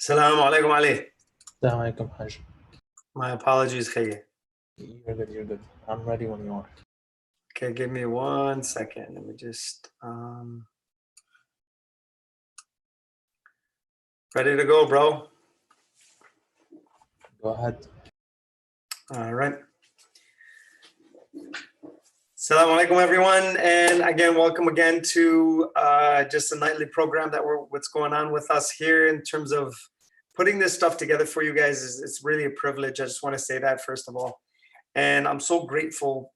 Assalamu alaikum Ali. Assalamu alaikum, Hajj. My apologies, Khayy. You're good, you're good. I'm ready when you are. Okay, give me 1 second. Let me just ready to go, bro. Go ahead. All right. Assalamu alaikum, everyone, and again, welcome again to just a nightly program that what's going on with us here in terms of putting this stuff together for you guys. It's really a privilege. I just want to say that first of all, and I'm so grateful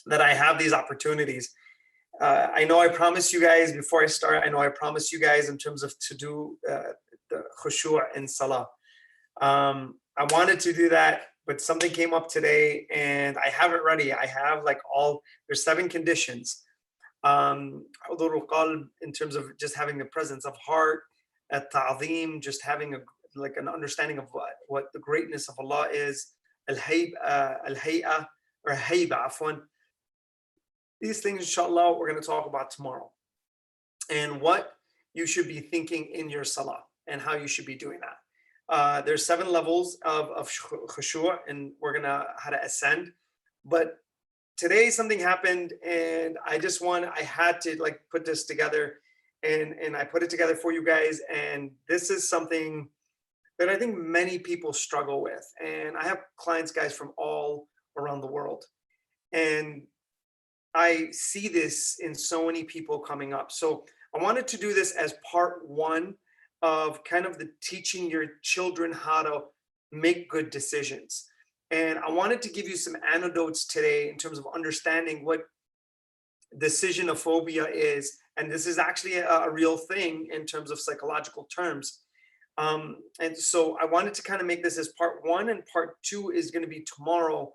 that I have these opportunities. I know I promised you guys before I start. I know I promised you guys in terms of to do the khushu' in salah. I wanted to do that, but something came up today and I have it ready. I have there's 7 conditions. حضور القلب, in terms of just having the presence of heart, at-ta'zeem, just having an understanding of what the greatness of Allah is, al-hay'a or hayba, afwan. These things, inshallah, we're going to talk about tomorrow, and what you should be thinking in your salah and how you should be doing that. There's 7 levels of khushu', and we're gonna how to ascend. But today something happened, and I had to put this together, and I put it together for you guys. And this is something that I think many people struggle with. And I have clients, guys, from all around the world, and I see this in so many people coming up. So I wanted to do this as part 1 of kind of the teaching your children how to make good decisions. And I wanted to give you some anecdotes today in terms of understanding what decisionophobia is. And this is actually a real thing in terms of psychological terms. And so I wanted to kind of make this as part 1, and part 2 is going to be tomorrow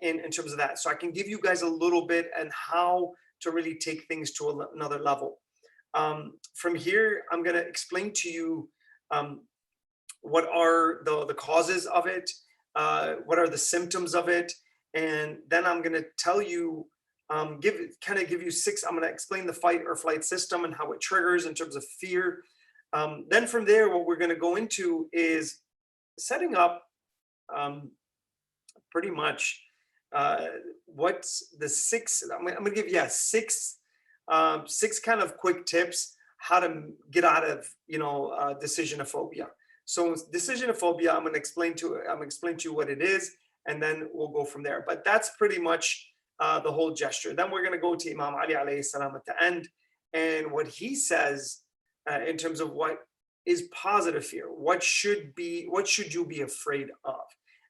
in terms of that. So I can give you guys a little bit and how to really take things to another level. From here, I'm going to explain to you what are the causes of it, what are the symptoms of it, and then I'm going to tell you, give you 6. I'm going to explain the fight or flight system and how it triggers in terms of fear. Then from there, what we're going to go into is setting up pretty much what's the 6. I'm going to give you 6 kind of quick tips how to get out of decisionophobia. So decisionophobia, I'm going to explain to you what it is, and then we'll go from there. But that's pretty much the whole gesture. Then we're going to go to Imam Ali alayhi salam at the end, and what he says in terms of what is positive fear, what should you be afraid of.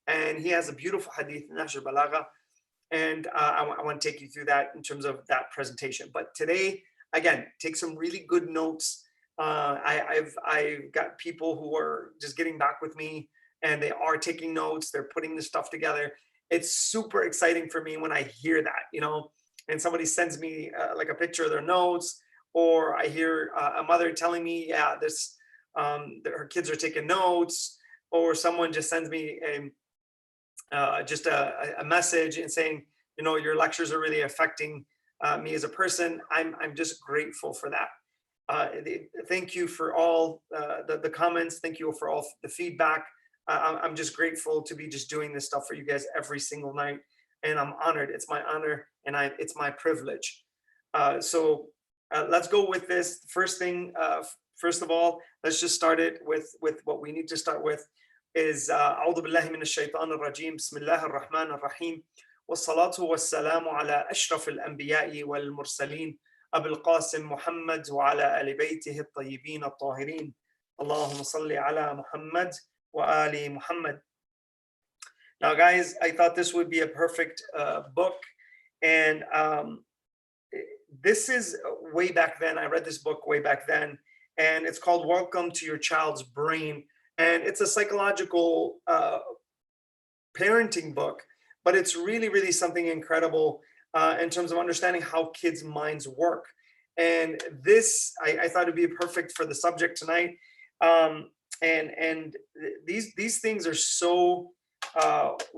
And he has a beautiful hadith in Nashr Balagha, and I want to take you through that in terms of that presentation. But today, again, take some really good notes. I've got people who are just getting back with me, and they are taking notes. They're putting this stuff together. It's super exciting for me when I hear that, and somebody sends me a picture of their notes, or I hear a mother telling me, yeah, her kids are taking notes, or someone just sends me just a message and saying, your lectures are really affecting me as a person. I'm just grateful for that. Thank you for all the comments. Thank you for all the feedback. I'm just grateful to be just doing this stuff for you guys every single night, and I'm honored. It's my honor, and it's my privilege. So let's go with this. First thing, first of all, let's just start it with what we need to start with. is أعوذ بالله من الشيطان الرجيم بسم الله الرحمن الرحيم والصلاة والسلام على أشرف الأنبياء والمرسلين أبي القاسم محمد وعلى آل بيته الطيبين الطاهرين اللهم صل على محمد وآل محمد. Now, guys, I thought this would be a perfect book, and this is way back then. I read this book way back then, and it's called Welcome to Your Child's Brain. And it's a psychological parenting book, but it's really, really something incredible in terms of understanding how kids' minds work. And this, I thought it'd be perfect for the subject tonight. And these things are so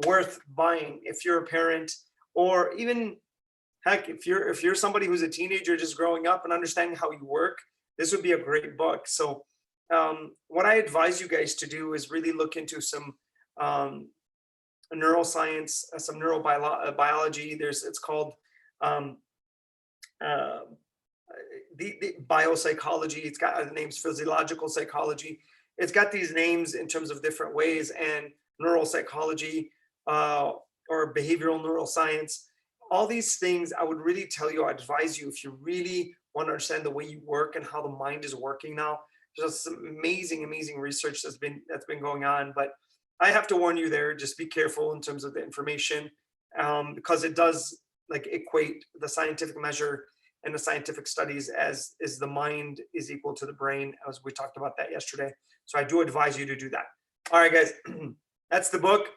worth buying if you're a parent, or even heck, if you're somebody who's a teenager just growing up and understanding how you work. This would be a great book. So what I advise you guys to do is really look into some neuroscience, some neurobiology. It's called um, uh, the biopsychology. It's got other names, physiological psychology. It's got these names in terms of different ways, and neuropsychology uh, or behavioral neuroscience. All these things, I would really tell you, I advise you, if you really want to understand the way you work and how the mind is working now. There's some amazing, amazing research that's been going on, but I have to warn you there. Just be careful in terms of the information, because it does like equate the scientific measure and the scientific studies as is the mind is equal to the brain, as we talked about that yesterday. So I do advise you to do that. All right, guys, that's the book.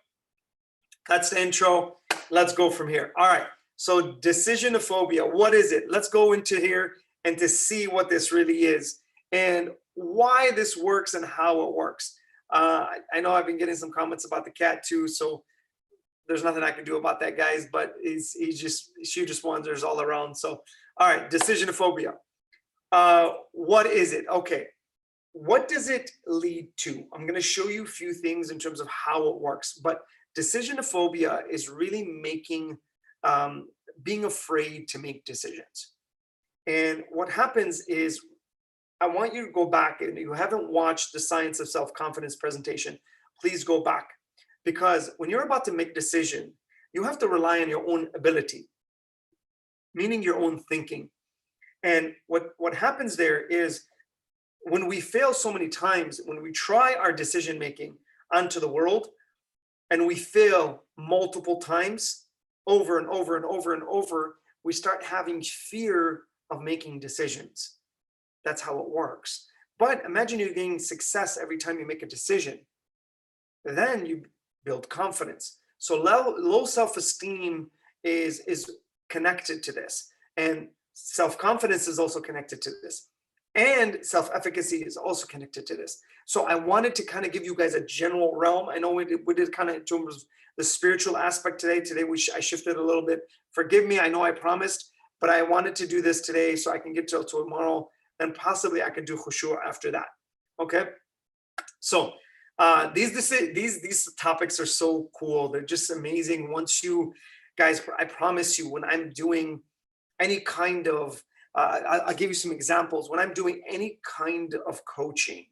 That's the intro. Let's go from here. All right. So decisionophobia, what is it? Let's go into here and to see what this really is and why this works and how it works. I know I've been getting some comments about the cat too, so there's nothing I can do about that, guys, but she just wanders all around. So, all right, decisionophobia. What is it? Okay. What does it lead to? I'm going to show you a few things in terms of how it works, but decisionophobia is really being afraid to make decisions. And what happens is, I want you to go back, and if you haven't watched the Science of Self-Confidence presentation, please go back, because when you're about to make a decision, you have to rely on your own ability, meaning your own thinking. And what happens there is, when we fail so many times, when we try our decision making onto the world and we fail multiple times over and over and over and over, we start having fear of making decisions. That's how it works. But imagine you're getting success every time you make a decision. Then you build confidence. So low self-esteem is connected to this. And self-confidence is also connected to this. And self-efficacy is also connected to this. So I wanted to kind of give you guys a general realm. I know we did kind of in terms of the spiritual aspect today. Today I shifted a little bit. Forgive me, I know I promised, but I wanted to do this today so I can get till tomorrow, and possibly I can do khushu' after that. Okay. So these topics are so cool. They're just amazing. Once you guys, I promise you, when I'm doing any kind of, I'll give you some examples. When I'm doing any kind of coaching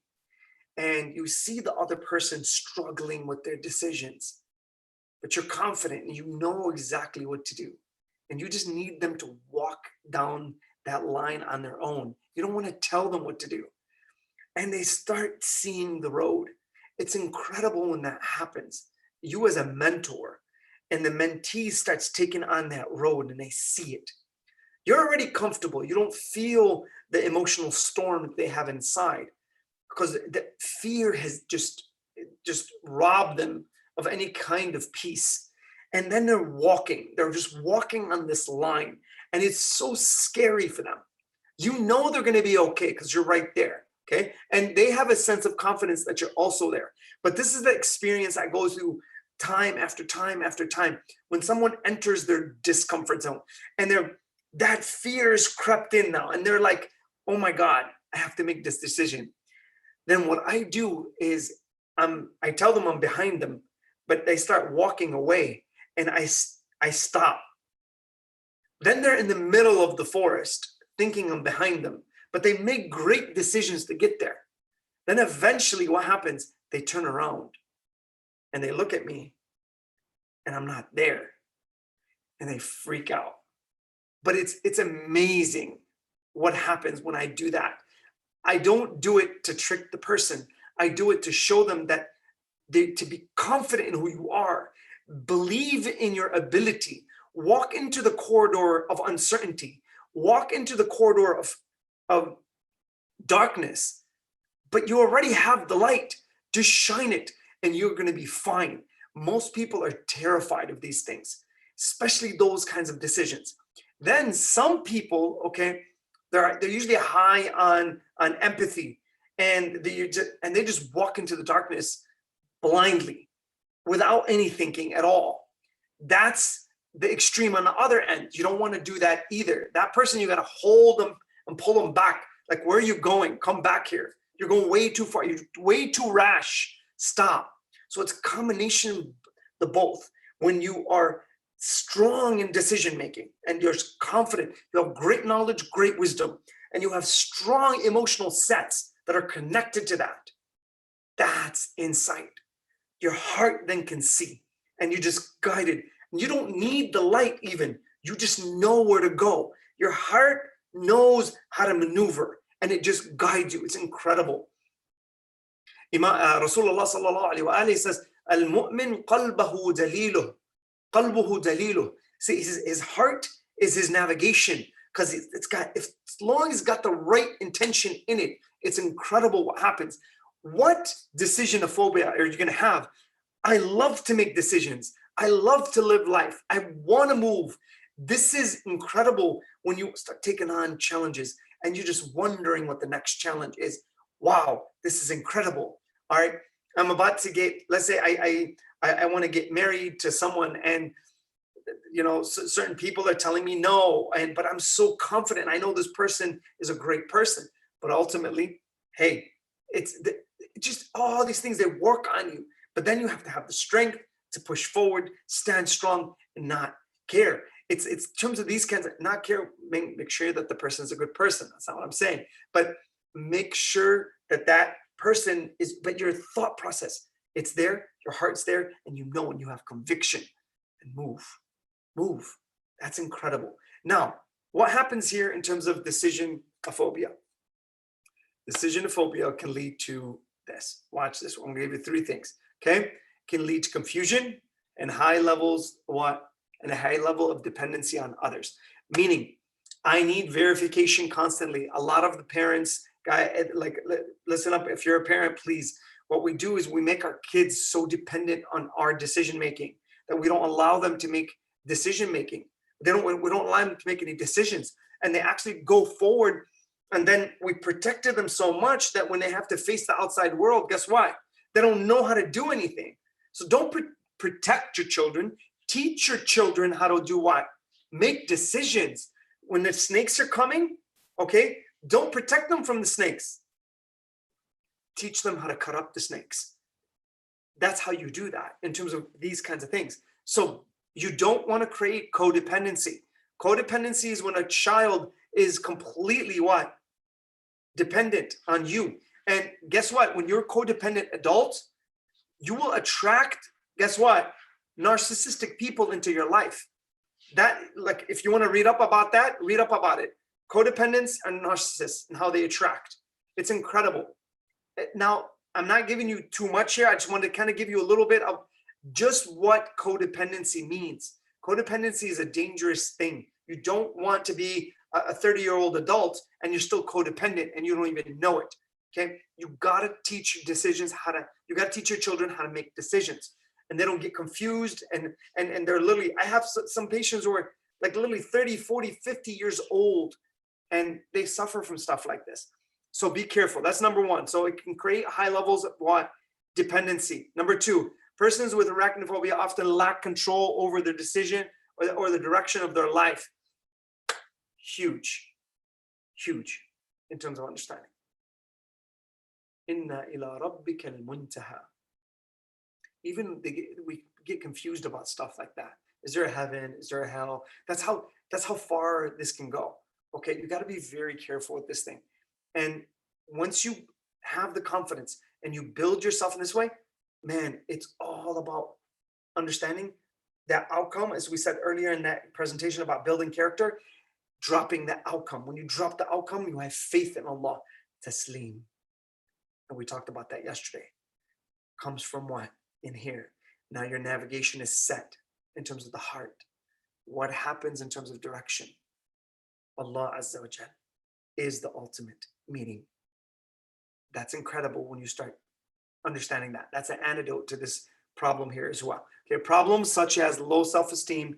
and you see the other person struggling with their decisions, but you're confident and you know exactly what to do, and you just need them to walk down that line on their own. You don't want to tell them what to do. And they start seeing the road. It's incredible when that happens. You as a mentor and the mentee starts taking on that road and they see it. You're already comfortable. You don't feel the emotional storm that they have inside, because the fear has just robbed them of any kind of peace. And then they're just walking on this line, and it's so scary for them. You know they're going to be okay because you're right there, okay? And they have a sense of confidence that you're also there. But this is the experience I go through time after time after time. When someone enters their discomfort zone and that fear is crept in now, and they're like, oh my God, I have to make this decision. Then what I do is I tell them I'm behind them, but they start walking away, and I stop. Then they're in the middle of the forest thinking I'm behind them, but they make great decisions to get there. Then eventually what happens? They turn around and they look at me and I'm not there, and they freak out. But it's amazing what happens when I do that. I don't do it to trick the person. I do it to show them that to be confident in who you are, believe in your ability, walk into the corridor of uncertainty, walk into the corridor of darkness, but you already have the light. Just shine it and you're going to be fine. Most people are terrified of these things, especially those kinds of decisions. Then some people, okay, they're usually high on empathy, and they just walk into the darkness blindly without any thinking at all. That's the extreme on the other end. You don't want to do that either. That person, you got to hold them and pull them back. Like, where are you going? Come back here. You're going way too far. You're way too rash. Stop. So it's a combination of the both. When you are strong in decision making and you're confident, you have great knowledge, great wisdom, and you have strong emotional sets that are connected to that. That's insight. Your heart then can see, and you just guided. You don't need the light even. You just know where to go. Your heart knows how to maneuver, and it just guides you. It's incredible. Rasulullah sallallahu alaihi wasallam says, "Al-mu'min qalbahu daliluh." Qalbuhu daliluh. See, his heart is his navigation, because it's got, as long as it's got the right intention in it, it's incredible what happens. What decision of phobia are you going to have? I love to make decisions. I love to live life. I want to move. This is incredible when you start taking on challenges and you're just wondering what the next challenge is. Wow, this is incredible. All right, I'm about to get, let's say I want to get married to someone, and certain people are telling me no, but I'm so confident. I know this person is a great person, but ultimately, hey, it's just all these things, they work on you. But then you have to have the strength to push forward, stand strong, and not care. It's in terms of these kinds of not care, make sure that the person is a good person. That's not what I'm saying. But make sure that person is, but your thought process, it's there, your heart's there, and and you have conviction, and move. That's incredible. Now, what happens here in terms of decision phobia? Decision phobia can lead to this. Watch this. I'm going to give you 3 things. Okay, can lead to confusion and high levels and a high level of dependency on others. Meaning, I need verification constantly. A lot of the parents, listen up. If you're a parent, please. What we do is we make our kids so dependent on our decision making that we don't allow them to make decision making. We don't allow them to make any decisions, and they actually go forward. And then we protected them so much that when they have to face the outside world, guess what? They don't know how to do anything. So don't protect your children. Teach your children how to do what? Make decisions. When the snakes are coming, okay, don't protect them from the snakes. Teach them how to cut up the snakes. That's how you do that in terms of these kinds of things. So you don't want to create codependency. Codependency is when a child is completely what? Dependent on you. And guess what? When you're a codependent adult, you will attract, guess what? Narcissistic people into your life. That, like, if you want to read up about that, read up about it. Codependence and narcissists and how they attract. It's incredible. Now, I'm not giving you too much here. I just wanted to kind of give you a little bit of just what codependency means. Codependency is a dangerous thing. You don't want to be a 30-year-old adult and you're still codependent and you don't even know it. Okay, you gotta teach you gotta teach your children how to make decisions, and they don't get confused and they're literally, I have some patients who are like literally 30, 40, 50 years old, and they suffer from stuff like this. So be careful. That's number 1. So it can create high levels of what? Dependency. Number 2, persons with arachnophobia often lack control over their decision or the direction of their life. Huge in terms of understanding. Inna ila rabbika al-muntaha. Even we get confused about stuff like that. Is there a heaven? Is there a hell? That's how far this can go. Okay, you got to be very careful with this thing. And once you have the confidence and you build yourself in this way, man, it's all about understanding that outcome, as we said earlier in that presentation about building character, dropping the outcome. When you drop the outcome, you have faith in Allah. Taslim. And we talked about that yesterday. Comes from what? In here. Now your navigation is set in terms of the heart. What happens in terms of direction? Allah Azza wa Jal is the ultimate meaning. That's incredible when you start understanding that. That's an antidote to this problem here as well. Okay, problems such as low self-esteem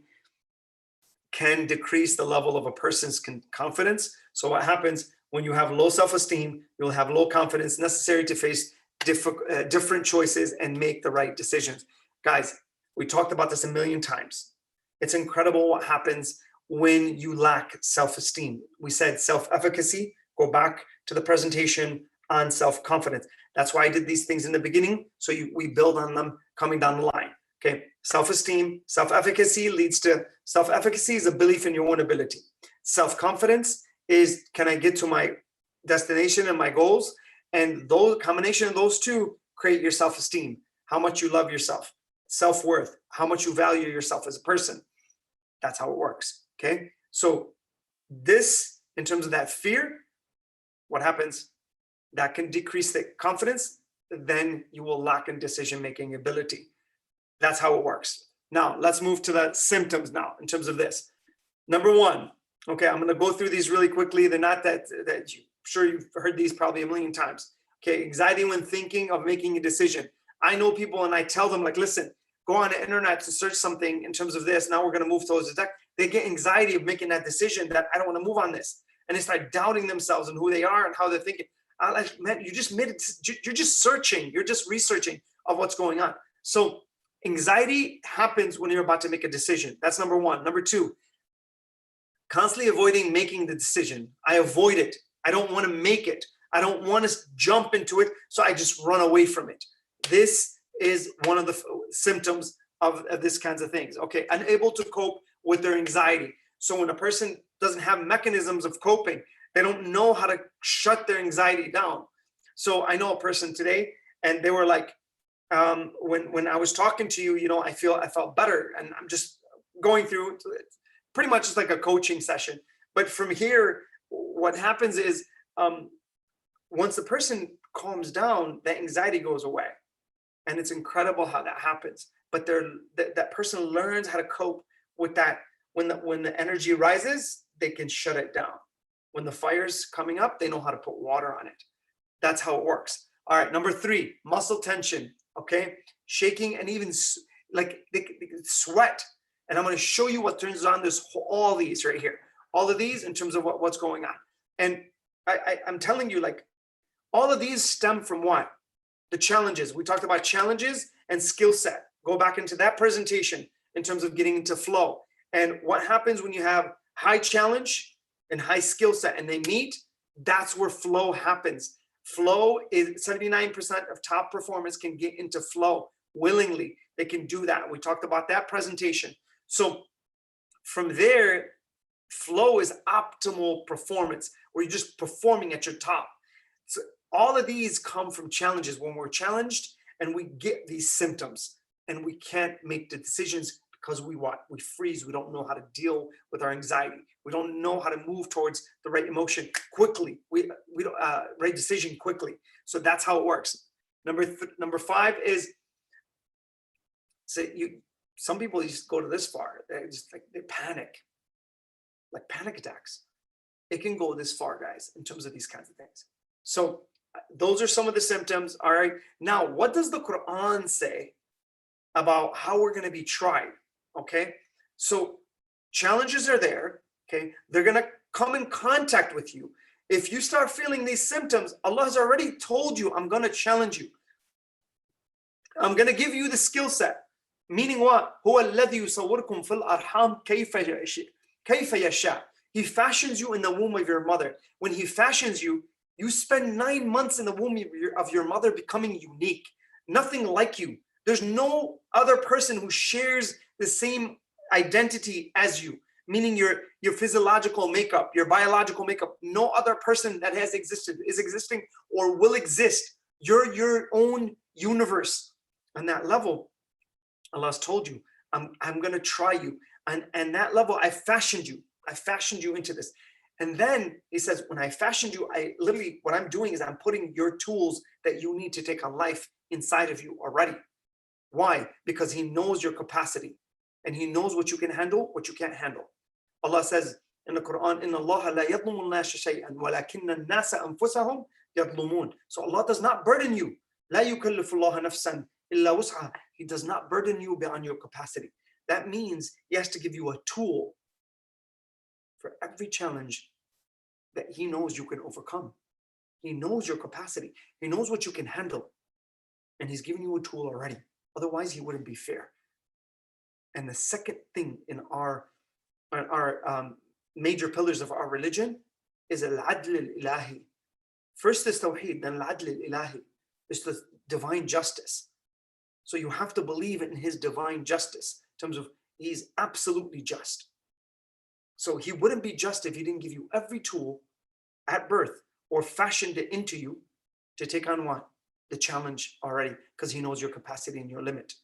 can decrease the level of a person's confidence. So what happens when you have low self-esteem? You'll have low confidence necessary to face different choices and make the right decisions. Guys, we talked about this a million times. It's incredible what happens when you lack self-esteem. We said self-efficacy. Go back to the presentation on self-confidence. That's why I did these things in the beginning, so we build on them coming down the line. Okay, self-esteem, self-efficacy leads to self-efficacy is a belief in your own ability. Self-confidence is, can I get to my destination and my goals? And those combination of those two create your self-esteem, how much you love yourself, self-worth, how much you value yourself as a person. That's how it works. Okay, so this, in terms of that fear, what happens? That can decrease the confidence, then you will lack in decision-making ability. That's how it works. Now, let's move to the symptoms now in terms of this. Number one, okay, I'm going to go through these really quickly. They're not that I'm sure you've heard these probably a million times. Okay, anxiety when thinking of making a decision. I know people and I tell them, like, listen, go on the internet to search something in terms of this. Now we're going to move towards the deck. They get anxiety of making that decision that I don't want to move on this. And they start doubting themselves and who they are and how they're thinking. I'm like, man, you just made it. You're just searching. You're just researching of what's going on. So anxiety happens when you're about to make a decision. That's number one. Number two, constantly avoiding making the decision. I avoid it. I don't want to make it. I don't want to jump into it. So I just run away from it. This is one of the symptoms of this kinds of things. Okay, unable to cope with their anxiety. So when a person doesn't have mechanisms of coping, they don't know how to shut their anxiety down. So I know a person today, and they were like, when I was talking to you, you know, I felt better, and I'm just going through pretty much just like a coaching session. But from here, what happens is once the person calms down, that anxiety goes away, and it's incredible how that happens. But that person learns how to cope with that. When the energy rises, they can shut it down. When the fire's coming up, they know how to put water on it. That's how it works. All right, number three, muscle tension. Okay, shaking and even like they sweat. And I'm going to show you what turns on all these right here. All of these in terms of what's going on. And I'm telling you, like, all of these stem from what? The challenges. We talked about challenges and skill set. Go back into that presentation in terms of getting into flow. And what happens when you have high challenge and high skill set and they meet, that's where flow happens. Flow is 79% of top performers can get into flow willingly. They can do that. We talked about that presentation. So from there, flow is optimal performance, where you're just performing at your top. So all of these come from challenges. When we're challenged and we get these symptoms and we can't make the decisions because we freeze. We don't know how to deal with our anxiety. We don't know how to move towards the right emotion quickly. We don't right decision quickly. So that's how it works. Number five is, some people just go to this far. They panic, like panic attacks. It can go this far, guys, in terms of these kinds of things. So those are some of the symptoms. All right. Now, what does the Quran say about how we're going to be tried? Okay. So challenges are there. Okay. They're going to come in contact with you. If you start feeling these symptoms, Allah has already told you, I'm going to challenge you. I'm going to give you the skill set. Meaning what? هو الذي يصوركم في الأرحام كيف يشاء. He fashions you in the womb of your mother. When he fashions you, you spend 9 months in the womb of your mother becoming unique. Nothing like you. There's no other person who shares the same identity as you. Meaning your physiological makeup, your biological makeup. No other person that has existed, is existing, or will exist. You're your own universe. On that level, Allah's told you, I'm going to try you. And that level, I fashioned you into this. And then he says, when I fashioned you, what I'm doing is I'm putting your tools that you need to take on life inside of you already. Why? Because he knows your capacity and he knows what you can handle, what you can't handle. Allah says in the Quran, إِنَّ اللَّهَ لَا يَظْلُمُ النَّاسَ شَيْئًا وَلَكِنَّ النَّاسَ أَنفُسَهُمْ يَظْلُمُونَ. So Allah does not burden you. لَا يُكَلِّفُ اللَّهَ نَفْسًا إِلَّا وُسْعَهَا. He does not burden you beyond your capacity. That means he has to give you a tool for every challenge that he knows you can overcome. He knows your capacity. He knows what you can handle. And he's giving you a tool already. Otherwise, he wouldn't be fair. And the second thing in our major pillars of our religion is al-adl al-ilahi. First is Tawheed, then Al-Adl al-Ilahi. It's the divine justice. So you have to believe in his divine justice in terms of he's absolutely just. So he wouldn't be just if he didn't give you every tool at birth or fashioned it into you to take on what? The challenge already, because he knows your capacity and your limit.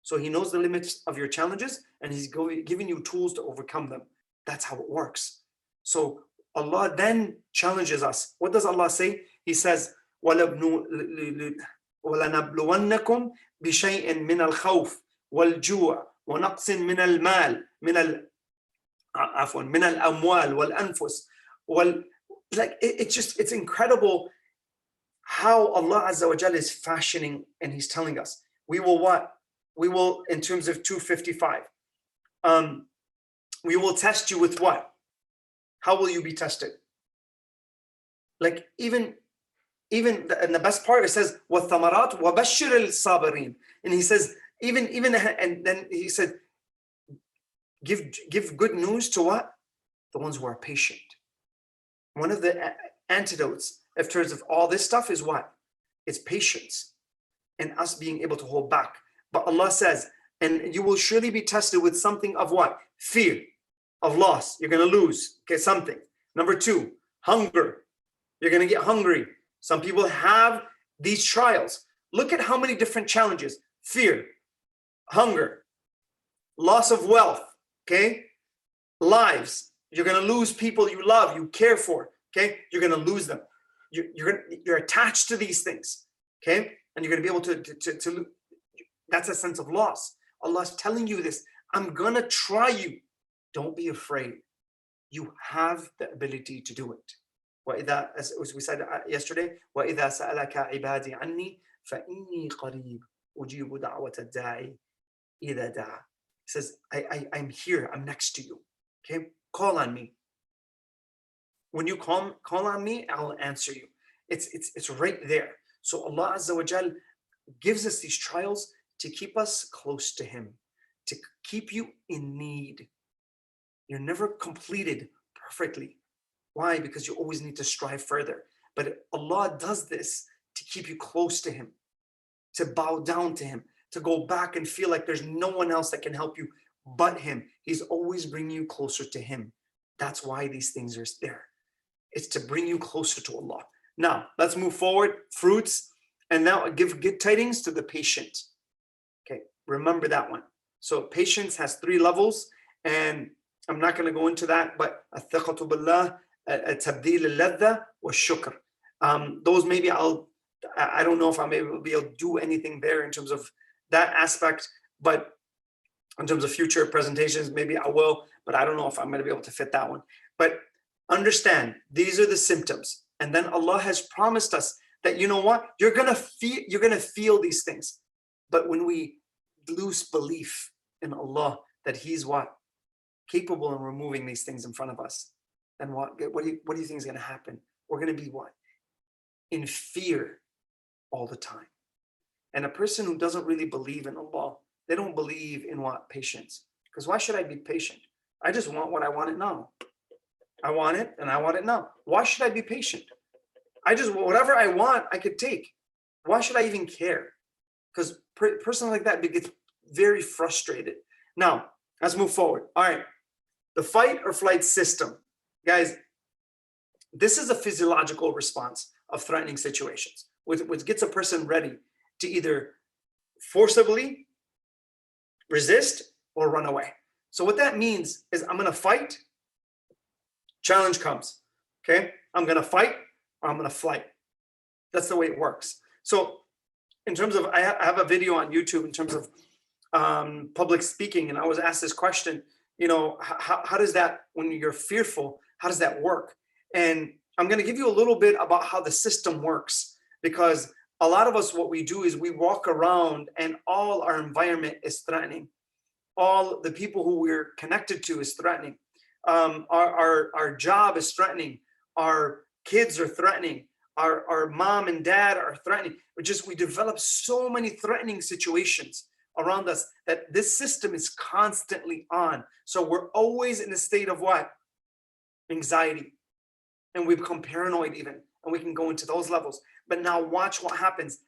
So he knows the limits of your challenges and he's giving you tools to overcome them. That's how it works. So Allah then challenges us. What does Allah say? He says, وَلَنَبْلُوَنَّكُمْ بِشَيْءٍ مِّنَ الْخَوْفِ وَالْجُوعِ وَنَقْصٍ مِّنَ الْمَالِ مِنَ الْأَمْوَالِ وَالْأَنفُسِ like it's incredible how Allah Azza wa Jalla is fashioning, and he's telling us we will what? We will, in terms of 255, we will test you with what? How will you be tested? Like even in the best part, it says وَالثَّمَرَاتُ وَبَشِّرِ الصَّابِرِينَ, and he says even and then he said give good news to what? The ones who are patient. One of the antidotes in terms of all this stuff is what? It's patience and us being able to hold back. But Allah says, and you will surely be tested with something of what? Fear, of loss. You're going to lose, okay, something. Number 2, hunger. You're going to get hungry. Some people have these trials. Look at how many different challenges. Fear, hunger, loss of wealth, okay? Lives. You're going to lose people you love, you care for, okay? You're going to lose them. You're attached to these things, okay? And you're going to be able to that's a sense of loss. Allah's telling you this. I'm going to try you. Don't be afraid. You have the ability to do it. وَإِذَا, as we said yesterday, وَإِذَا سَأَلَكَ عِبَادِي عَنِّي فَإِنِّي قَرِيبٌ أُجِيبُ دَعْوَةَ الدَّاعِ إِذَا دَعَا. He says, I'm here. I'm next to you. Okay? Call on me. When you call on me, I'll answer you. It's right there. So Allah Azza wa Jal gives us these trials to keep us close to him, to keep you in need. You're never completed perfectly. Why? Because you always need to strive further. But Allah does this to keep you close to him, to bow down to him, to go back and feel like there's no one else that can help you but him. He's always bringing you closer to him. That's why these things are there. It's to bring you closer to Allah. Now, let's move forward. Fruits. And now give good tidings to the patient. Okay, remember that one. So patience has 3 levels, and I'm not going to go into that, but الثقة بالله, تبديل اللذة والشكر. Those maybe I don't know if I'm able to be able to do anything there in terms of that aspect, but in terms of future presentations, maybe I will, but I don't know if I'm going to be able to fit that one. But understand, these are the symptoms. And then Allah has promised us that, you know what, you're going to feel these things. But when we lose belief in Allah, that he's what? Capable of removing these things in front of us, then what do you think is going to happen? We're going to be what? In fear all the time. And a person who doesn't really believe in Allah, they don't believe in what? Patience. Because why should I be patient? I just want what I want it now. I want it and I want it now. Why should I be patient? Whatever I want, I could take. Why should I even care? Because a person like that gets very frustrated. Now, let's move forward. All right. The fight or flight system. Guys, this is a physiological response of threatening situations, which gets a person ready to either forcibly resist or run away. So what that means is I'm going to fight. Challenge comes. Okay. I'm going to fight or I'm going to flight. That's the way it works. So in terms of, I have a video on YouTube in terms of public speaking, and I was asked this question, you know, how does that, when you're fearful, how does that work? And I'm going to give you a little bit about how the system works, because a lot of us, what we do is we walk around and all our environment is threatening. All the people who we're connected to is threatening. Our job is threatening. Our kids are threatening. Our mom and dad are threatening. We develop so many threatening situations around us that this system is constantly on. So we're always in a state of what? Anxiety. And we become paranoid even. and we can go into those levels. But now watch what happens.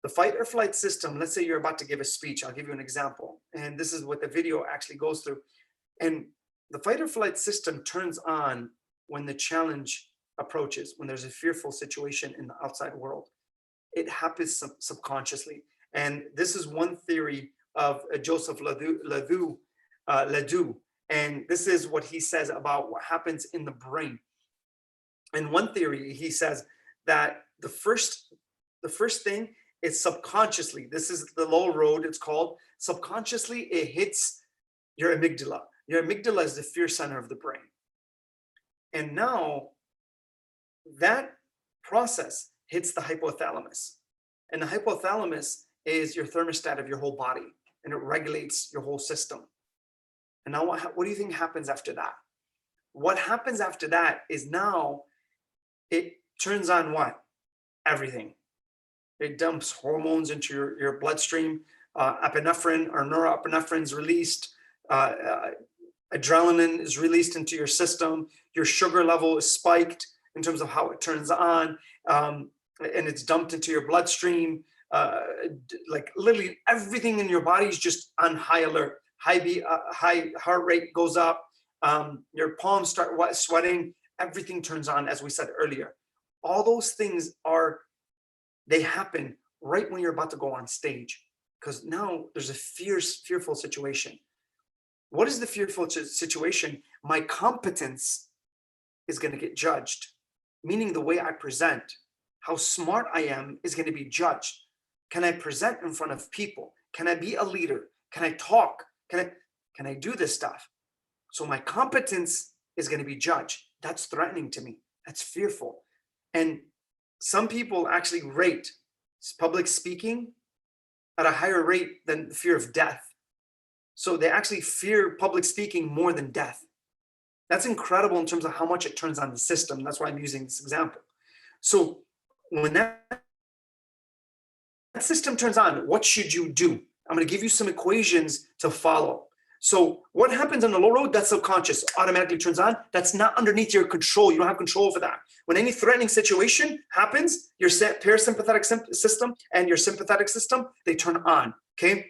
The fight or flight system, let's say you're about to give a speech. I'll give you an example. And this is what the video actually goes through. And the fight or flight system turns on when the challenge approaches, when there's a fearful situation in the outside world. It happens subconsciously. And this is one theory of Joseph Ledoux. And this is what he says about what happens in the brain. In one theory, he says that the first thing is subconsciously. This is the low road, it's called. Subconsciously, it hits your amygdala. Your amygdala is the fear center of the brain. And now that process hits the hypothalamus. And the hypothalamus is your thermostat of your whole body, and it regulates your whole system. And now what do you think happens after that? What happens after that is now it turns on what? Everything. It dumps hormones into your bloodstream. Epinephrine or norepinephrine is released. Adrenaline is released into your system. Your sugar level is spiked in terms of how it turns on, and it's dumped into your bloodstream. Like literally everything in your body is just on high alert. High heart rate goes up. Your palms start sweating. Everything turns on, as we said earlier. All those things they happen right when you're about to go on stage, because now there's a fearful situation. What is the fearful situation? My competence is going to get judged, meaning the way I present, how smart I am is going to be judged. Can I present in front of people? Can I be a leader? Can I talk? Can I do this stuff? So my competence is going to be judged. That's threatening to me. That's fearful. And some people actually rate public speaking at a higher rate than the fear of death. So they actually fear public speaking more than death. That's incredible in terms of how much it turns on the system. That's why I'm using this example. So when that system turns on, what should you do? I'm going to give you some equations to follow. So what happens on the low road, that's subconscious, automatically turns on. That's not underneath your control. You don't have control over that. When any threatening situation happens, your parasympathetic system and your sympathetic system, they turn on, okay?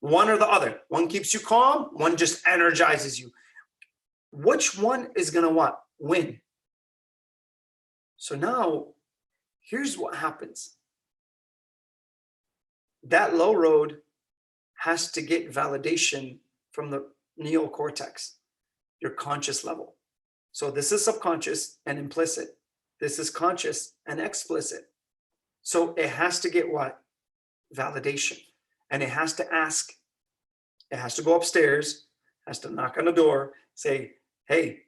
One or the other. One keeps you calm, one just energizes you. Which one is going to what? Win. So now, here's what happens. That low road has to get validation from the neocortex, your conscious level. So this is subconscious and implicit. This is conscious and explicit. So it has to get what? Validation. And it has to ask, it has to go upstairs, has to knock on the door, say, hey,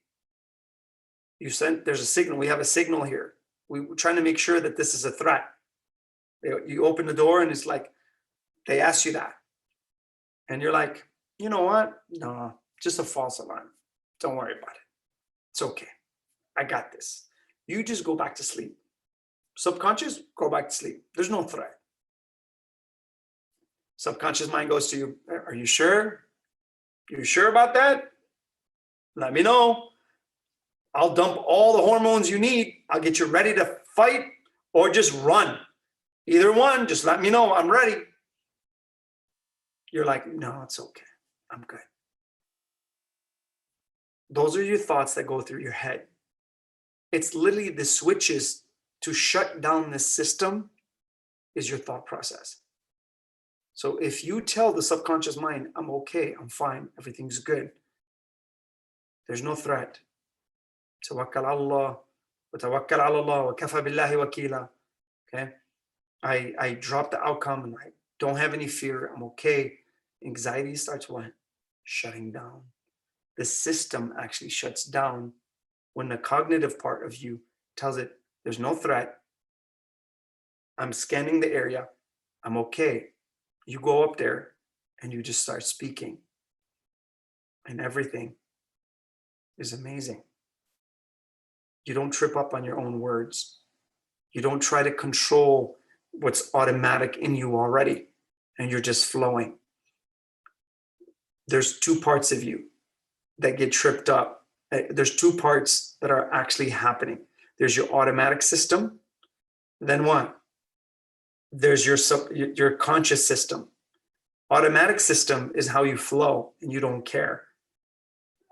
there's a signal, we have a signal here. We're trying to make sure that this is a threat. You open the door and it's like, they ask you that. And you're like, you know what? No, just a false alarm. Don't worry about it. It's okay. I got this. You just go back to sleep. Subconscious, go back to sleep. There's no threat. Subconscious mind goes to you, are you sure? You sure about that? Let me know. I'll dump all the hormones you need. I'll get you ready to fight or just run. Either one, just let me know. I'm ready. You're like, no, it's okay. I'm good. Those are your thoughts that go through your head. It's literally the switches to shut down the system is your thought process. So if you tell the subconscious mind, I'm okay, I'm fine, everything's good, there's no threat. Tawakkal Allah, wa tawakkal ala Allah, wa kafa billahi wakila. Okay? I drop the outcome and I don't have any fear, I'm okay. Anxiety starts what? Shutting down. The system actually shuts down when the cognitive part of you tells it, there's no threat. I'm scanning the area. I'm okay. You go up there and you just start speaking. And everything is amazing. You don't trip up on your own words. You don't try to control what's automatic in you already. And you're just flowing. There's two parts of you that get tripped up. There's two parts that are actually happening. There's your automatic system. Then what? There's your conscious system. Automatic system is how you flow and you don't care.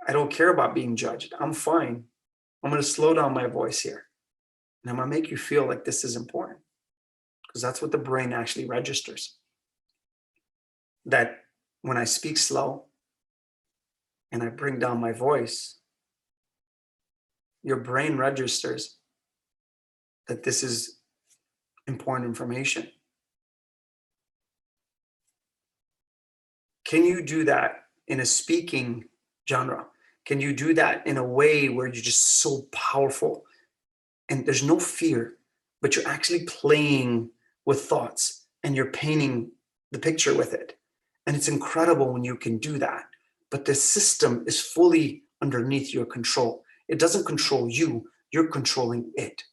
I don't care about being judged. I'm fine. I'm going to slow down my voice here. And I'm going to make you feel like this is important. Because that's what the brain actually registers. That when I speak slow and I bring down my voice, your brain registers that this is important information. Can you do that in a speaking genre? Can you do that in a way where you're just so powerful and there's no fear, but you're actually playing with thoughts and you're painting the picture with it? And it's incredible when you can do that. But the system is fully underneath your control. It doesn't control you, you're controlling it.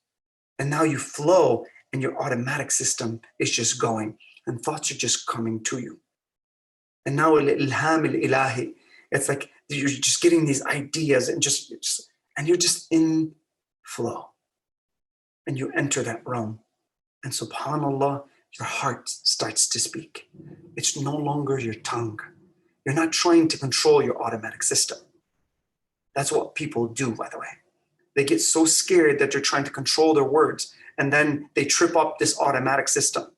And now you flow and your automatic system is just going and thoughts are just coming to you. And now al-ilham al-ilahi, it's like you're just getting these ideas and you're just in flow. And you enter that realm. And subhanAllah, your heart starts to speak. It's no longer your tongue. You're not trying to control your automatic system. That's what people do, by the way. They get so scared that they're trying to control their words, and then they trip up this automatic system.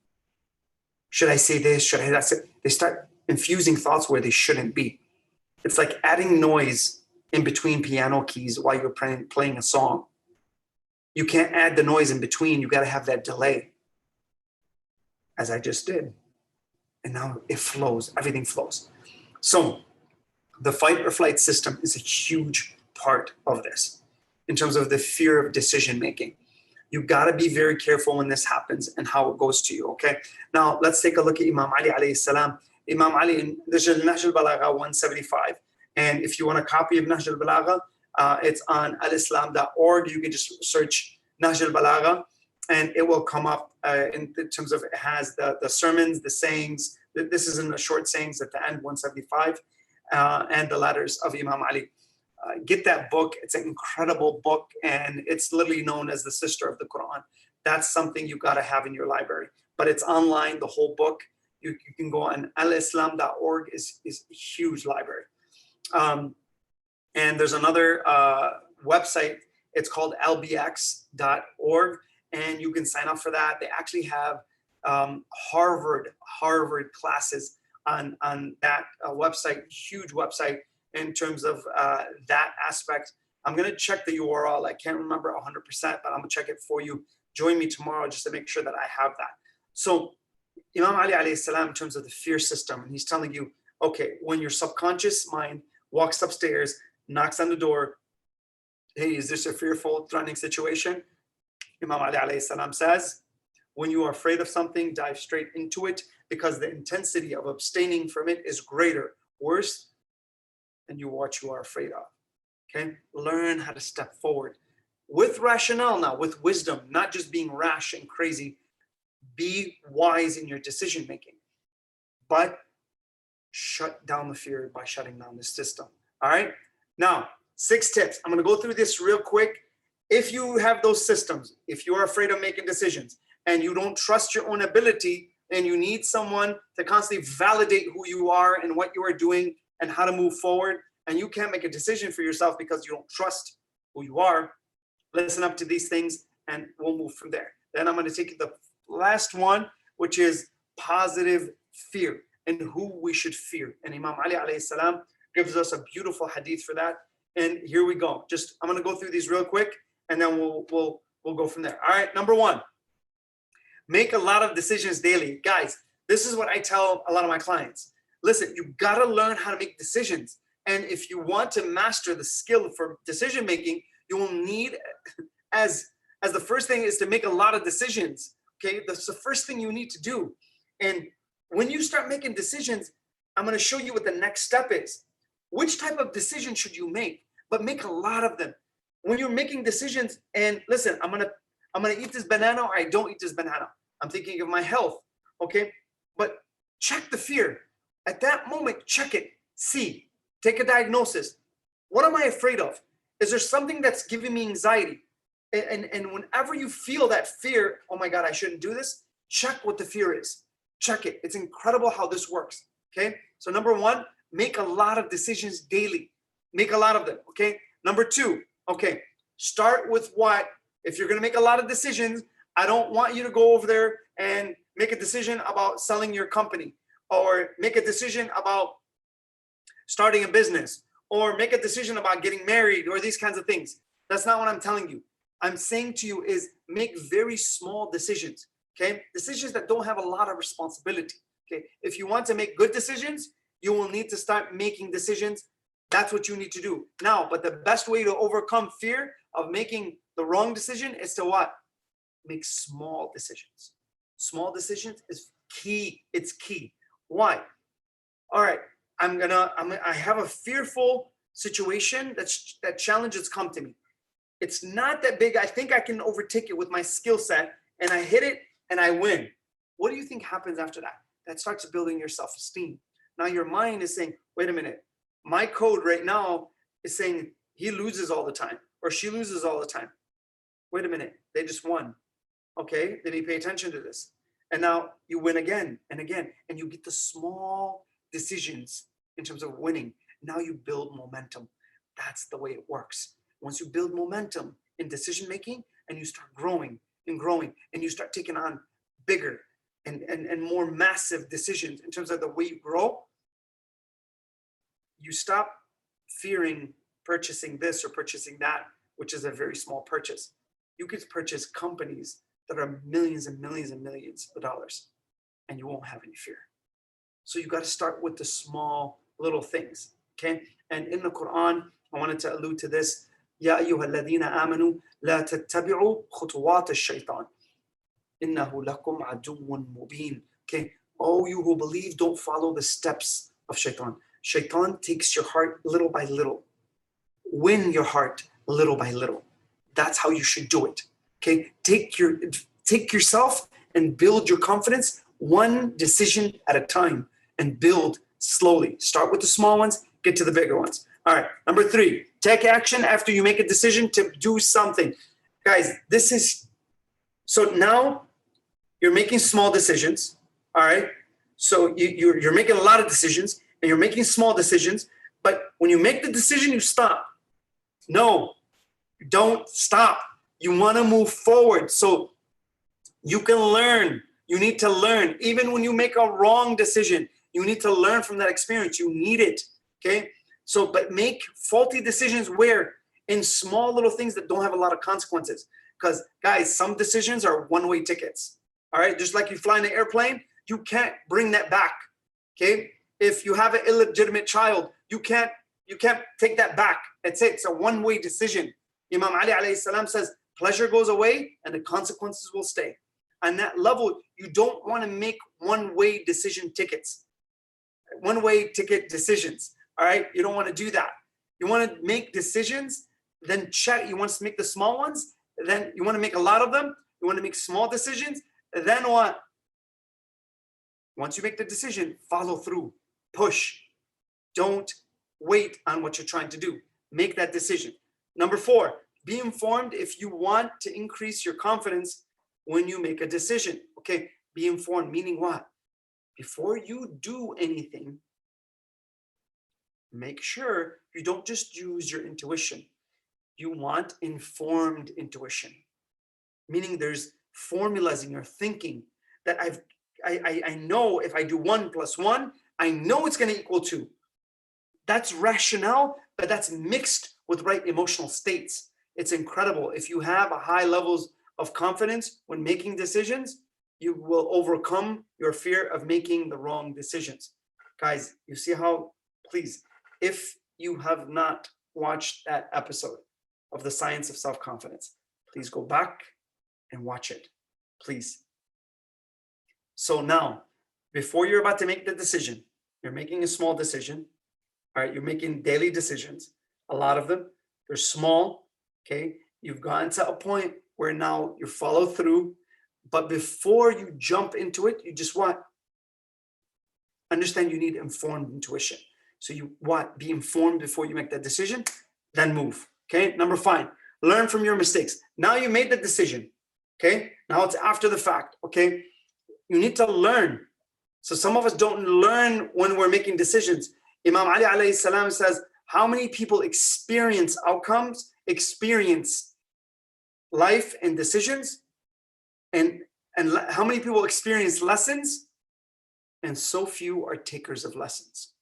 Should I say this? Should I that? They start infusing thoughts where they shouldn't be. It's like adding noise in between piano keys while you're playing a song. You can't add the noise in between. You got to have that delay, as I just did. And now it flows. Everything flows. So the fight or flight system is a huge part of this in terms of the fear of decision making. You got to be very careful when this happens and how it goes to you, okay? Now, let's take a look at Imam Ali alayhi salam. Imam Ali, this is Nahj al-Balagha 175. And if you want a copy of Nahj al-Balagha, it's on alislam.org. You can just search Nahj al-Balagha and it will come up in terms of it has the sermons, the sayings. This is in the short sayings at the end, 175, and the letters of Imam Ali. Get that book. It's an incredible book, and it's literally known as the sister of the Quran. That's something you got to have in your library. But it's online, the whole book. You can go on alislam.org is a huge library. And there's another website. It's called lbx.org, and you can sign up for that. They actually have Harvard classes on that website, huge website in terms of that aspect. I'm going to check the URL. I can't remember 100%, but I'm going to check it for you. Join me tomorrow just to make sure that I have that. So Imam Ali alayhi salam, in terms of the fear system, and he's telling you, okay, when your subconscious mind walks upstairs, knocks on the door, hey, is this a fearful, threatening situation? Imam Ali alayhi salam says, when you are afraid of something, dive straight into it because the intensity of abstaining from it is greater, worse than what you are afraid of. Okay? Learn how to step forward with rationale now, with wisdom, not just being rash and crazy. Be wise in your decision making, but shut down the fear by shutting down the system. All right? Now, 6 tips. I'm going to go through this real quick. If you have those systems, if you are afraid of making decisions and you don't trust your own ability and you need someone to constantly validate who you are and what you are doing and how to move forward, and you can't make a decision for yourself because you don't trust who you are, listen up to these things and we'll move from there. Then I'm going to take you the last one, which is positive fear and who we should fear. And Imam Ali alayhi salam gives us a beautiful hadith for that. And here we go. I'm going to go through these real quick and then we'll go from there. All right, number 1, make a lot of decisions daily. Guys, this is what I tell a lot of my clients. Listen, you got to learn how to make decisions. And if you want to master the skill for decision making, you will need, as the first thing is to make a lot of decisions. Okay, that's the first thing you need to do. And when you start making decisions, I'm going to show you what the next step is. Which type of decision should you make? But make a lot of them. When you're making decisions, and listen, I'm gonna eat this banana or I don't eat this banana. I'm thinking of my health. Okay, but check the fear. At that moment, check it. See, take a diagnosis. What am I afraid of? Is there something that's giving me anxiety? And whenever you feel that fear, oh my God, I shouldn't do this, check what the fear is. Check it. It's incredible how this works. Okay. So number one, make a lot of decisions daily. Make a lot of them. Okay. Number two, okay, start with what? If you're going to make a lot of decisions, I don't want you to go over there and make a decision about selling your company, or make a decision about starting a business, or make a decision about getting married, or these kinds of things. That's not what I'm telling you. I'm saying to you is make very small decisions, okay? Decisions that don't have a lot of responsibility, okay? If you want to make good decisions, you will need to start making decisions. That's what you need to do. Now, but the best way to overcome fear of making the wrong decision is to what? Make small decisions. Small decisions is key. It's key. Why? All right, I have a fearful situation that challenges come to me. It's not that big. I think I can overtake it with my skill set, and I hit it and I win. What do you think happens after that? That starts building your self-esteem. Now your mind is saying, wait a minute, my code right now is saying he loses all the time or she loses all the time. Wait a minute, they just won. Okay, then you pay attention to this. And now you win again and again, and you get the small decisions in terms of winning. Now you build momentum. That's the way it works. Once you build momentum in decision making, and you start growing and growing, and you start taking on bigger and more massive decisions in terms of the way you grow, you stop fearing purchasing this or purchasing that, which is a very small purchase. You could purchase companies that are millions and millions and millions of dollars, and you won't have any fear. So you got to start with the small little things, okay? And in the Quran, I wanted to allude to this. يا أيها الذين آمنوا لا تتبعوا خطوات الشيطان إنه لكم عدو مبين. Okay, oh, you who believe, don't follow the steps of shaitan. Shaitan takes your heart little by little. Win your heart little by little. That's how you should do it. Okay, take yourself and build your confidence one decision at a time, and build slowly. Start with the small ones, get to the bigger ones. All right, number 3, take action after you make a decision to do something. Guys, this is, so now you're making small decisions, all right? So you're making a lot of decisions, and you're making small decisions, but when you make the decision, you stop. No, don't stop. You want to move forward so you can learn. You need to learn. Even when you make a wrong decision, you need to learn from that experience. You need it, okay? So, but make faulty decisions where? In small little things that don't have a lot of consequences. Because guys, some decisions are one-way tickets, all right? Just like you fly in an airplane, you can't bring that back, okay? If you have an illegitimate child, you can't take that back. That's it. It's a one-way decision. Imam Ali alayhi salam says, pleasure goes away and the consequences will stay. On that level, you don't want to make one-way decision tickets, one-way ticket decisions, all right? You don't want to do that. You want to make decisions, then check. You want to make the small ones, then you want to make a lot of them. You want to make small decisions, then what? Once you make the decision, follow through, push. Don't wait on what you're trying to do. Make that decision. Number 4, be informed if you want to increase your confidence when you make a decision. Okay, be informed, meaning what? Before you do anything, make sure you don't just use your intuition. You want informed intuition, meaning there's formulas in your thinking that I know if I do 1 + 1, I know it's going to equal 2. That's rationale, but that's mixed with right emotional states. It's incredible. If you have a high levels of confidence when making decisions, you will overcome your fear of making the wrong decisions. Guys, you see how, please, if you have not watched that episode of The Science of Self-Confidence, please go back and watch it, please. So now, before you're about to make the decision, you're making a small decision, all right? You're making daily decisions, a lot of them, they're small, okay? You've gotten to a point where now you follow through, but before you jump into it, you just what? Understand you need informed intuition. So you what? Be informed before you make that decision, then move, okay? Number 5, learn from your mistakes. Now you made the decision, okay? Now it's after the fact, okay? You need to learn. So some of us don't learn when we're making decisions. Imam Ali alayhi salam says, how many people experience outcomes, experience life and decisions, and how many people experience lessons, and so few are takers of lessons.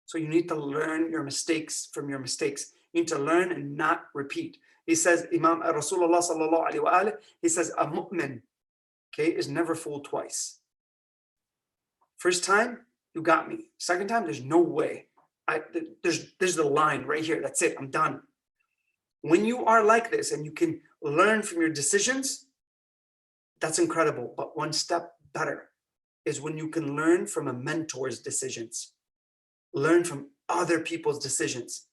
So you need to learn your mistakes from your mistakes. You need to learn and not repeat. He says, Imam Rasulullah sallallahu alaihi wa alihi, he says, a mu'min, okay, is never fooled twice. First time, you got me. Second time, there's no way. There's the line right here. That's it. I'm done. When you are like this and you can learn from your decisions, that's incredible. But one step better is when you can learn from a mentor's decisions, learn from other people's decisions.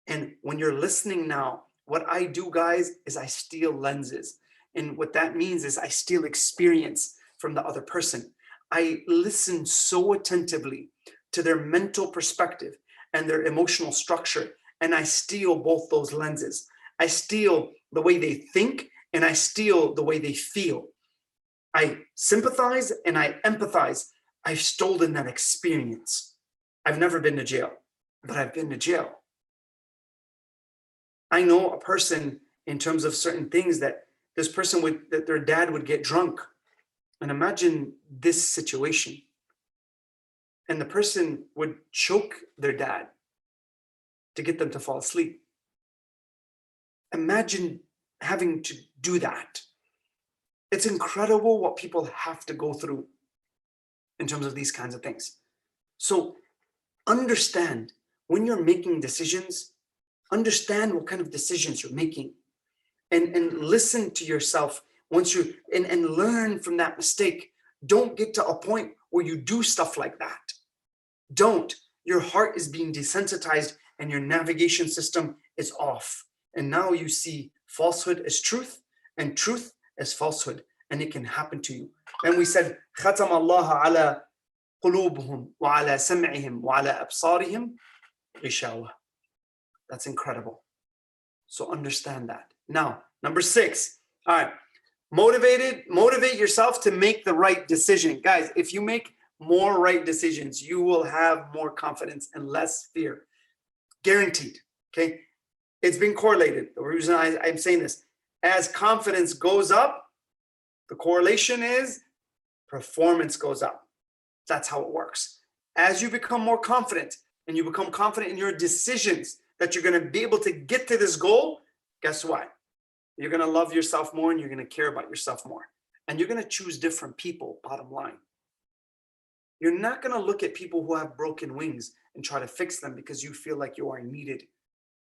And when you're listening now, what I do, guys, is I steal lenses. And what that means is I steal experience from the other person. I listen so attentively to their mental perspective and their emotional structure. And I steal both those lenses. I steal the way they think and I steal the way they feel. I sympathize and I empathize. I've stolen that experience. I've never been to jail, but I've been to jail. I know a person in terms of certain things that this person that their dad would get drunk. And imagine this situation. And the person would choke their dad to get them to fall asleep. Imagine having to do that. It's incredible what people have to go through in terms of these kinds of things. So understand when you're making decisions, understand what kind of decisions you're making and listen to yourself once you and learn from that mistake. Don't get to a point where you do stuff like that. Don't. Your heart is being desensitized and your navigation system is off. And now you see falsehood as truth and truth as falsehood, and it can happen to you. And we said, ختم الله على قلوبهم وعلى سمعهم وعلى أبصارهم غشاوة. That's incredible. So understand that. Now, number 6. All right. Motivate yourself to make the right decision. Guys, if you make more right decisions, you will have more confidence and less fear. Guaranteed. Okay. It's been correlated. The reason I'm saying this, as confidence goes up, the correlation is performance goes up. That's how it works. As you become more confident and you become confident in your decisions that you're going to be able to get to this goal, guess what? You're going to love yourself more and you're going to care about yourself more. And you're going to choose different people, bottom line. You're not going to look at people who have broken wings and try to fix them because you feel like you are needed.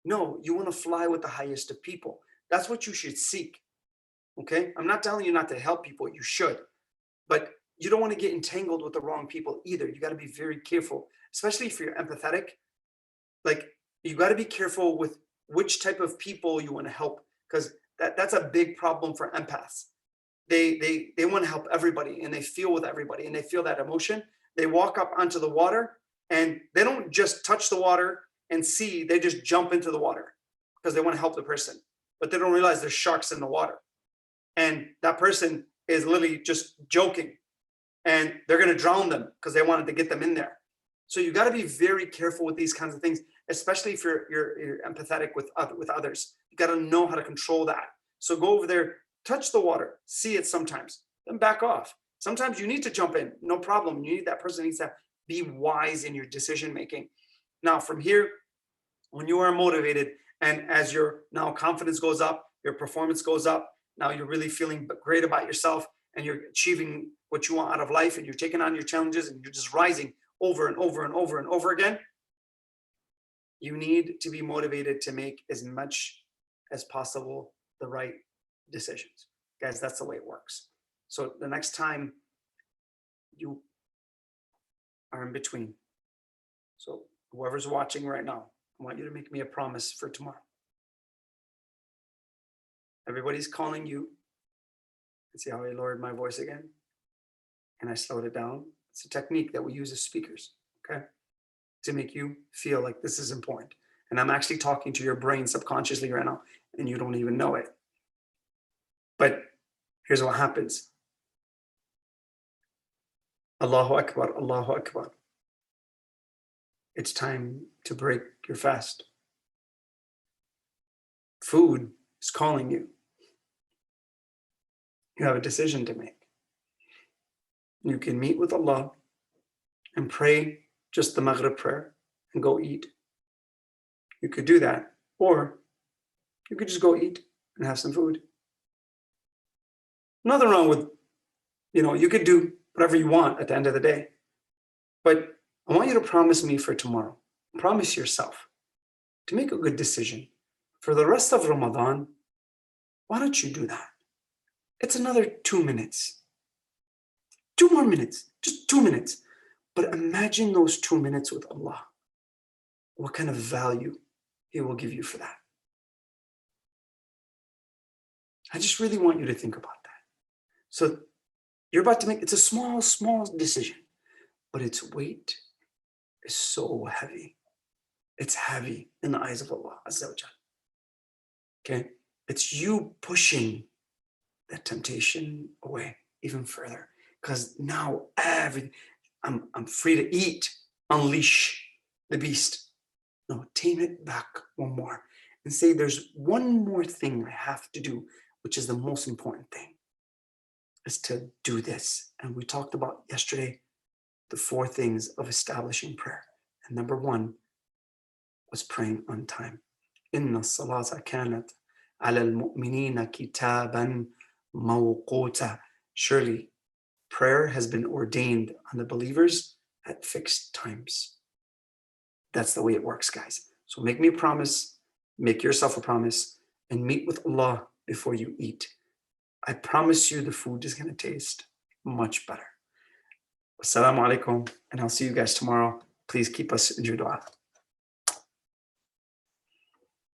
No, you want to fly with the highest of people. That's what you should seek. Okay? I'm not telling you not to help people. You should. But you don't want to get entangled with the wrong people either. You got to be very careful, especially if you're empathetic. Like, you got to be careful with which type of people you want to help, because that's a big problem for empaths. They want to help everybody and they feel with everybody and they feel that emotion. They walk up onto the water and they don't just touch the water and see, they just jump into the water because they want to help the person, but they don't realize there's sharks in the water. And that person is literally just joking and they're going to drown them because they wanted to get them in there. So you got to be very careful with these kinds of things, especially if you're empathetic with others. You got to know how to control that. So go over there, touch the water, see it sometimes, then back off. Sometimes you need to jump in, no problem. You need that person needs to be wise in your decision making. Now from here, when you are motivated and as your now confidence goes up, your performance goes up, now you're really feeling great about yourself and you're achieving what you want out of life and you're taking on your challenges and you're just rising over and over and over and over again. You need to be motivated to make as much as possible the right decisions. Guys, that's the way it works. So the next time you are in between, so whoever's watching right now, I want you to make me a promise for tomorrow. Everybody's calling you. See how I lowered my voice again? And I slowed it down. It's a technique that we use as speakers, okay? To make you feel like this is important. And I'm actually talking to your brain subconsciously right now. and you don't even know it. But here's what happens. Allahu Akbar, Allahu Akbar. It's time to break your fast. Food is calling you. You have a decision to make. You can meet with Allah and pray just the Maghrib prayer and go eat. You could do that. Or you could just go eat and have some food. Nothing wrong with, you could do whatever you want at the end of the day. But I want you to promise me for tomorrow. Promise yourself to make a good decision. For the rest of Ramadan, why don't you do that? It's another 2 minutes. 2 more minutes, just 2 minutes. But imagine those 2 minutes with Allah. What kind of value He will give you for that. I just really want you to think about that. So you're about to make, it's a small, small decision, but its weight is so heavy. It's heavy in the eyes of Allah Azza wa Jal. Okay? It's you pushing that temptation away even further. Because now I'm free to eat, unleash the beast. No, tame it back one more and say there's one more thing I have to do, which is the most important thing, is to do this. And we talked about yesterday the 4 things of establishing prayer. And number 1 was praying on time. Inna salata kanat ala al-mu'minina kitaban mawquta. Surely prayer has been ordained on the believers at fixed times. That's the way it works, guys. So make me a promise, make yourself a promise, and meet with Allah before you eat. I promise you the food is going to taste much better. Assalamu alaikum, and I'll see you guys tomorrow. Please keep us in your dua.